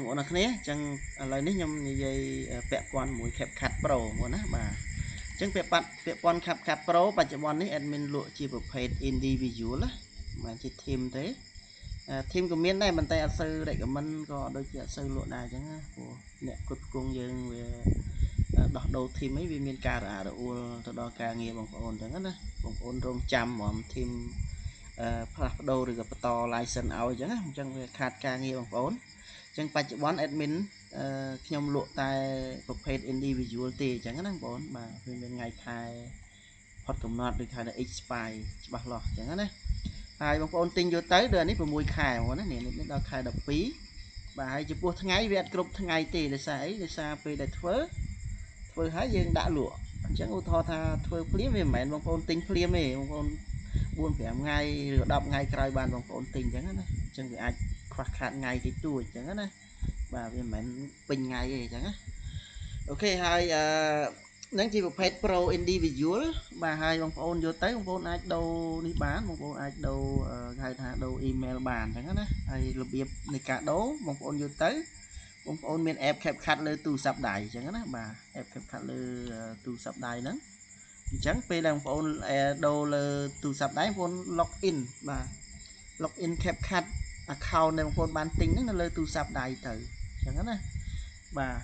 ổn là thế chẳng lời ní nhom như vậy vẽ quan mũi khép khát pro muốn á bà chẳng vẽ quan khép khát pro bà chọn ní admin lụa chỉ một page individual á mà chỉ thêm thế thêm của miền này mình tay sư để của mình có đôi chuyện sư lụa này chẳng của nè cột cung dương về đọc đầu thêm mấy viên miền cà rà đồ từ đó cà nghe bằng ổn chẳng á bằng ổn rong trăm mà thêm phát đầu được gặp to license ao chẳng về khát cà nghe bằng ổn chẳng phải chỉ bón admin nhom lụa tại một page individual thì chẳng có bón mà bên ngày khai hot cầm nọt được khai là expire bạc lọ chẳng đấy hai bông ôn tinh vô tới đời này mùi khai mà nó nè nó khai đập phí và hai chụp bút ngày việt group ngày thì để xa về để phơi hái dương đã lụa chẳng ô thò tha phơi phím về mẹ bông ôn tinh phím này bông ôn buôn phải ngay đọc ngay cài bàn bông ôn tinh chẳng đấy chẳng bị ai khoác khát ngày thì tuổi chẳng đấy và về mệnh pin ngày gì chẳng á ok hai nắng chỉ một page pro individual và hai bông phone vô tới bông phone ai đâu đi bán bông phone ai đâu hai thằng đâu email bàn chẳng á hay lập nghiệp này cả đố bông phone vô tới bông phone miền app kẹp khát lên tu sập đài chẳng á mà app kẹp khát lên tu sập đài nắng chẳng về là bông phone đâu là tu sập đài phone login mà login kẹp khát account này bông phone bán tính nó lên tu sập đài từ chẳng hạn này và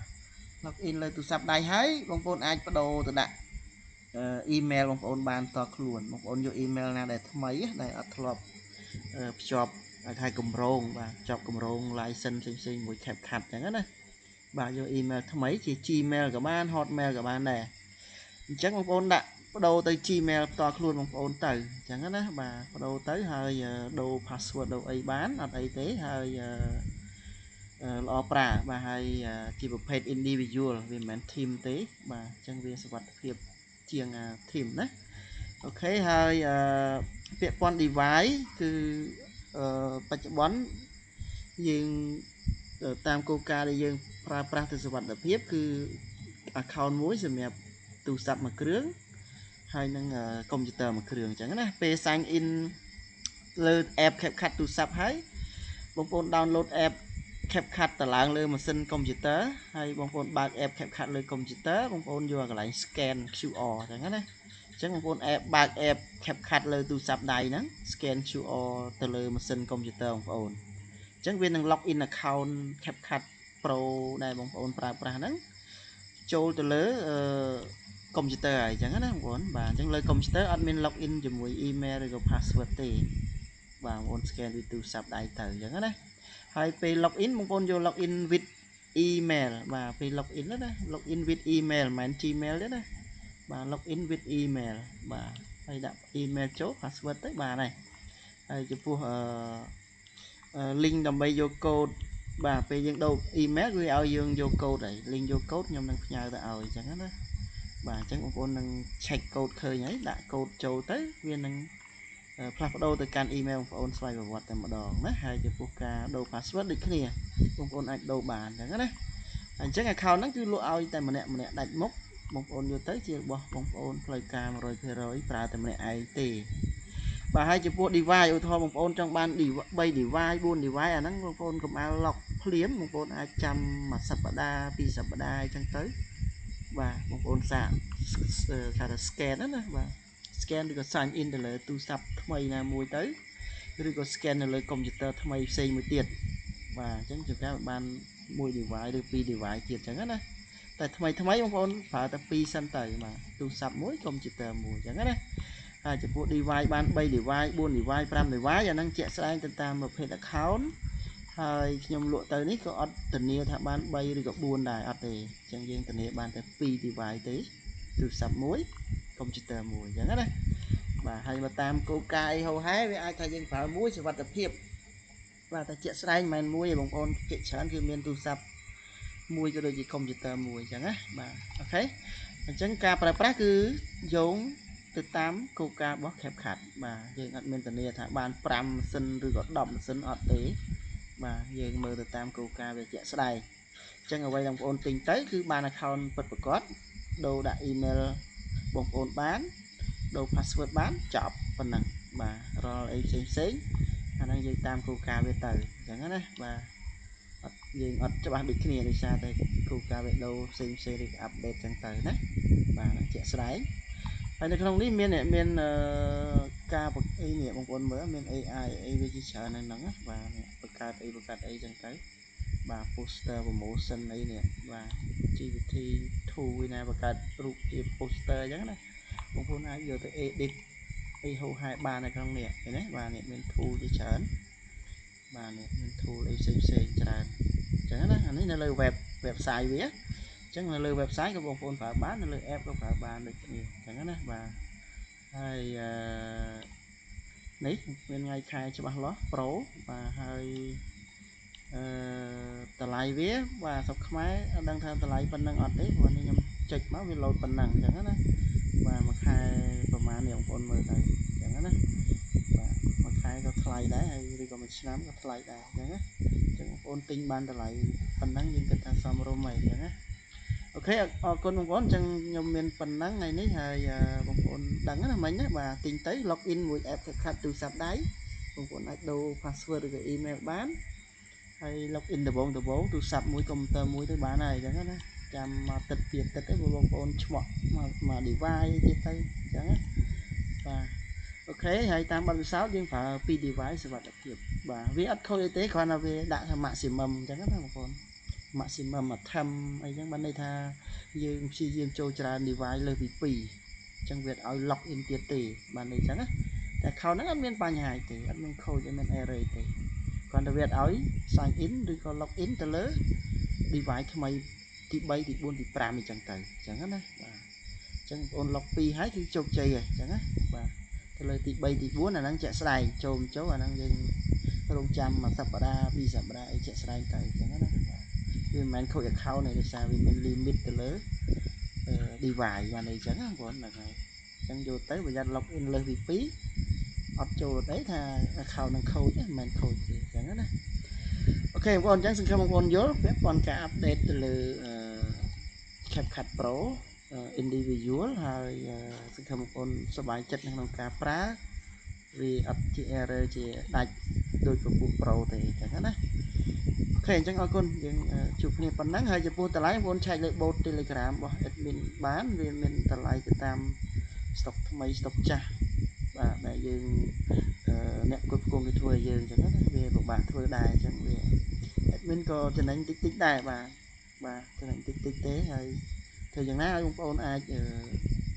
login lên tu sập đài hái bông phone ai bắt đầu từ đặt email bông phone bàn to luôn bông phone vô email nào để mấy này upload job hai cùng rong và job cùng rong license sinh một kẹp khát chẳng hạn này và vô email mấy thì gmail của bạn hotmail của bạn này chắc bông phone đặt bắt đầu tới gmail to luôn bông phone từ chẳng hạn đấy và bắt đầu tới hơi đồ password đồ ấy bán ở đây tế hơi opera và hay chỉ một page individual vì mình team tế và trang viên sự vật việc chiang team đấy ok hơi việc con deviceคือปัจจุบันយើងតាមគោលការណ៍ដែលយើងប្រើប្រាស់ទៅសុវត្ថិភាពគឺ account មួយសម្រាប់ទូរស័ព្ទមួយគ្រឿងហើយនឹងកុំព្យូទ័រមួយគ្រឿងអញ្ចឹងណាពេល sign in លើ app CapCut ទូរស័ព្ទហើយបងប្អូន download app CapCut តឡើងលើម៉ាស៊ីនកុំព្យូទ័រហើយបងប្អូនបើក app CapCut លើកុំព្យូទ័របងប្អូនយកកន្លែង scan QR អញ្ចឹងណាអញ្ចឹងបងប្អូន បើក app CapCut លើទូរស័ព្ទដៃហ្នឹង scan QR ទៅលើម៉ាស៊ីនកុំព្យូទ័របងប្អូនអញ្ចឹងវានឹង login account CapCut Pro ដែលបងប្អូនប្រើប្រាស់ហ្នឹងចូលទៅលើកុំព្យូទ័រហើយអញ្ចឹងណាបងប្អូនបាទអញ្ចឹងលើកុំព្យូទ័រអត់មាន login ជាមួយ email ឬក៏ password ទេបាទបងប្អូន scan ពីទូរស័ព្ទដៃទៅអញ្ចឹងណាហើយពេល login បងប្អូនយក login with email បាទពេល login ណា login with email មិនមែន Gmail ទេណាបាទ login with email បាទហើយដាក់ email ចូល password ទៅបាទហើយហើយចំពោះlink ដើម្បីយក code បាទពេលយើងដូរ email វាឲ្យយើងយក code ហើយ link យក code ខ្ញុំនឹងផ្ញើទៅឲ្យអញ្ចឹងណាបាទអញ្ចឹងបងប្អូននឹង check code ឃើញហើយដាក់ code ចូលទៅវានឹងផ្លាស់ប្ដូរទៅកាន់ email បងប្អូនស្វ័យប្រវត្តិតែម្ដងណាហើយចំពោះការដូរ password ដូចគ្នាបងប្អូនអាចដូរបានអញ្ចឹងណាអញ្ចឹង account ហ្នឹងគឺលក់ឲ្យតែម្នាក់ដាច់មុខបងប្អូនយកទៅជារបស់បងប្អូនផ្លូវការ 100% ប្រើតែម្នាក់ឯងទេបាទហើយចំពោះ device ឧទាហរណ៍បងប្អូនចង់បាន 3 device 4 device អាហ្នឹងបងប្អូនកុំអាល lock ភ្លាមបងប្អូនអាចចាំមួយសប្តាហ៍2សប្តាហ៍អញ្ចឹងទៅបាទបងប្អូនសាកថា scan ណាបាទ scan ឬក៏ sign in ទៅលើទូរស័ព្ទថ្មីណាមួយទៅឬក៏ scan នៅលើកុំព្យូទ័រថ្មីផ្សេងមួយទៀតបាទអញ្ចឹងជួនកាលបាន1 device ឬ2 device ទៀតអញ្ចឹងណាតែថ្មីបងប្អូនប្រើតែ2សិនទៅបាទទូរស័ព្ទមួយកុំព្យូទ័រមួយអញ្ចឹងណាហើយចំពោះ device បាន3 device 4 device 5 device អាហ្នឹងជាក់ស្ដែងទៅតាមប្រភេទ account ហើយខ្ញុំលក់ទៅនេះក៏អត់ធានាថាបាន3ឬក៏4ដែរអត់ទេអញ្ចឹងយើងធានាបានតែ2 device ទេទូរស័ព្ទមួយកុំព្យូទ័រមួយអញ្ចឹងណាបាទហើយមកតាមគោលការណ៍អីហោហែវាអាចថាយើងប្រើមួយសុវត្ថិភាពបាទតែជាក់ស្ដែងមិនមែនមួយទេបងប្អូនភាគច្រើនគឺមានទូរស័ព្ទមួយក៏ដូចជាកុំព្យូទ័រមួយអញ្ចឹងណាបាទអូខេអញ្ចឹងការប្រើប្រាស់គឺយោងទៅតាមគោលការណ៍របស់ CapCut បាទយើងអត់មានធានាថាបាន5ម៉ាស៊ីនឬក៏10ម៉ាស៊ីនអត់ទេបាទយើងមើលទៅតាមគោលការណ៍វាជាក់ស្ដែងអញ្ចឹងអ្វីបងប្អូនទិញទៅគឺបាន account ពិតប្រាកដដូរដាក់ email បងប្អូនបានដូរ password បានចប់ប៉ុណ្ណឹងបាទរាល់អីផ្សេងអាហ្នឹងយើងតាមគោលការណ៍វាទៅអញ្ចឹងណាបាទអត់ យើងអត់ច្បាស់ដូចគ្នាដោយសារតែគោលការណ៍បេះដូងផ្សេងៗឬអាប់ដេតចឹងទៅណាបាទជាក់ស្ដែងហើយនៅក្នុងនេះមានការអីនេះបងប្អូនមើលមាន AI អីវាជាច្រើននៅហ្នឹងបាទបង្កើតអីចឹងទៅបាទ poster promotion អីនេះបាទជីវិធី tool វាណាបង្កើតរូបភាព poster អញ្ចឹងណាបងប្អូនអាចយកទៅ edit អីហូរហែបាននៅក្នុងនេះឃើញទេបាទនេះមាន tool ជាច្រើនបាទនេះមាន tool អីផ្សេងច្រើនអញ្ចឹងណាអានេះនៅលើ website វាអញ្ចឹងនៅលើ website ក៏បងប្អូនប្រើបាននៅលើ app ក៏ប្រើបានដូចគ្នាអញ្ចឹងណាបាទហើយនេះមានថ្ងៃខែច្បាស់លាស់ Pro បាទហើយតម្លៃវាបាទស្រុកខ្មែរអត់ដឹងថាតម្លៃប៉ុណ្ណឹងអត់ទេព្រោះនេះខ្ញុំចុចមកវាលោតប៉ុណ្ណឹងអញ្ចឹងណាបាទមួយខែប្រហែលនេះបងប្អូនមើលទៅអញ្ចឹងណាបាទមួយខែក៏ថ្លៃដែរហើយឬក៏មួយឆ្នាំក៏ថ្លៃដែរអញ្ចឹងណាអញ្ចឹងបងប្អូនទិញបានតម្លៃប៉ុណ្ណឹងយើងគិតថាសមរម្យហើយអញ្ចឹងណាអូខេអរគុណបងប្អូនអញ្ចឹងខ្ញុំមានប៉ុណ្ណឹងថ្ងៃនេះហើយបងប្អូនដឹងណាមិញណាបាទទិញទៅ log in មួយ app ខាត់ទូរស័ព្ទដៃបងប្អូនអាចដូរ password ឬក៏ email បានហើយ log in ដំបូងទូរស័ព្ទមួយកុំព្យូទ័រមួយទៅបានហើយអញ្ចឹងណាចាំមកទឹកទៀតទឹកទេបងប្អូនឆ្មក់មក device ទៀតទៅអញ្ចឹងណាបាទអូខេហើយតាមបទពិសោធន៍យើងប្រើ2 device សុវត្ថិភាពបាទវាអត់ខូចអីទេគ្រាន់តែវាដាក់ថា maximum អញ្ចឹងណាបងប្អូន maximum attempt អីចឹងបានន័យថាយើងព្យាយាមចូលច្រើន device លើសពី2អញ្ចឹងវាអត់ឲ្យ log in ទៀតទេបានន័យចឹងណាតែ account ហ្នឹងអត់មានបញ្ហាទេអត់មានខូចអត់មាន error ទេគ្រាន់តែវាអត់ឲ្យ sign in ឬក៏ log in ទៅលើ device ថ្មីទី3ទី4ទី5អញ្ចឹងទៅអញ្ចឹងណាបាទអញ្ចឹងបងប្អូន log 2ហើយគឺជោគជ័យហើយអញ្ចឹងណាបាទទៅលើទី3ទី4អាហ្នឹងជាក់ស្ដែងចូលអាហ្នឹងយើងរងចាំមួយសប្តាហ៍2សប្តាហ៍អីជាក់ស្ដែងទៅអញ្ចឹងណាបាទវាមិនមែនខូច account ទេដោយសារវាមាន limit ទៅលើ device បានអីចឹងណាបងប្អូនហ្នឹងហើយអញ្ចឹងយកទៅប្រយ័ត្ន log in លើសពី2អត់ចូលអីថា account នឹងខូចមិនមែនខូចទេអញ្ចឹងណាអូខេបងប្អូនអញ្ចឹងសង្ឃឹមបងប្អូនយល់ពាក់ព័ន្ធការ update ទៅលើ CapCut Pro individual ហើយសង្ឃឹមបងប្អូនសប្បាយចិត្តក្នុងការប្រើវាអត់ជា error ជាដាច់ដោយពពុះ Pro ទេអញ្ចឹងណាអូខេអញ្ចឹងអរគុណយើងជួបគ្នាប៉ុណ្ណឹងហើយចំពោះតម្លៃបងប្អូនឆែកលើ bot Telegram របស់ admin បានវាមានតម្លៃទៅតាម stock ថ្មី stock ចាស់បាទដែលយើងអ្នកគ្រប់គ្រងគេធ្វើឲ្យយើងអញ្ចឹងណាវាពិបាកធ្វើដែរអញ្ចឹងវា admin ក៏ចំណេញតិចដែរបាទចំណេញតិចទេហើយធ្វើយ៉ាងណាឲ្យបងប្អូនអាច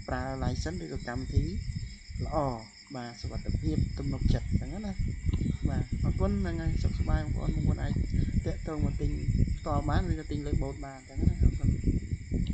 ប្រើ license ឬក៏កម្មវិធីល្អបាទសុវត្ថិភាពទំនុកចិត្តអញ្ចឹងណាបាទអរគុណហ្នឹងហើយសុខសប្បាយបងប្អូនអាចតាក់ទងមកទិញផ្ទាល់បានឬក៏ទិញលើ bot បានអញ្ចឹងណាអរគុណ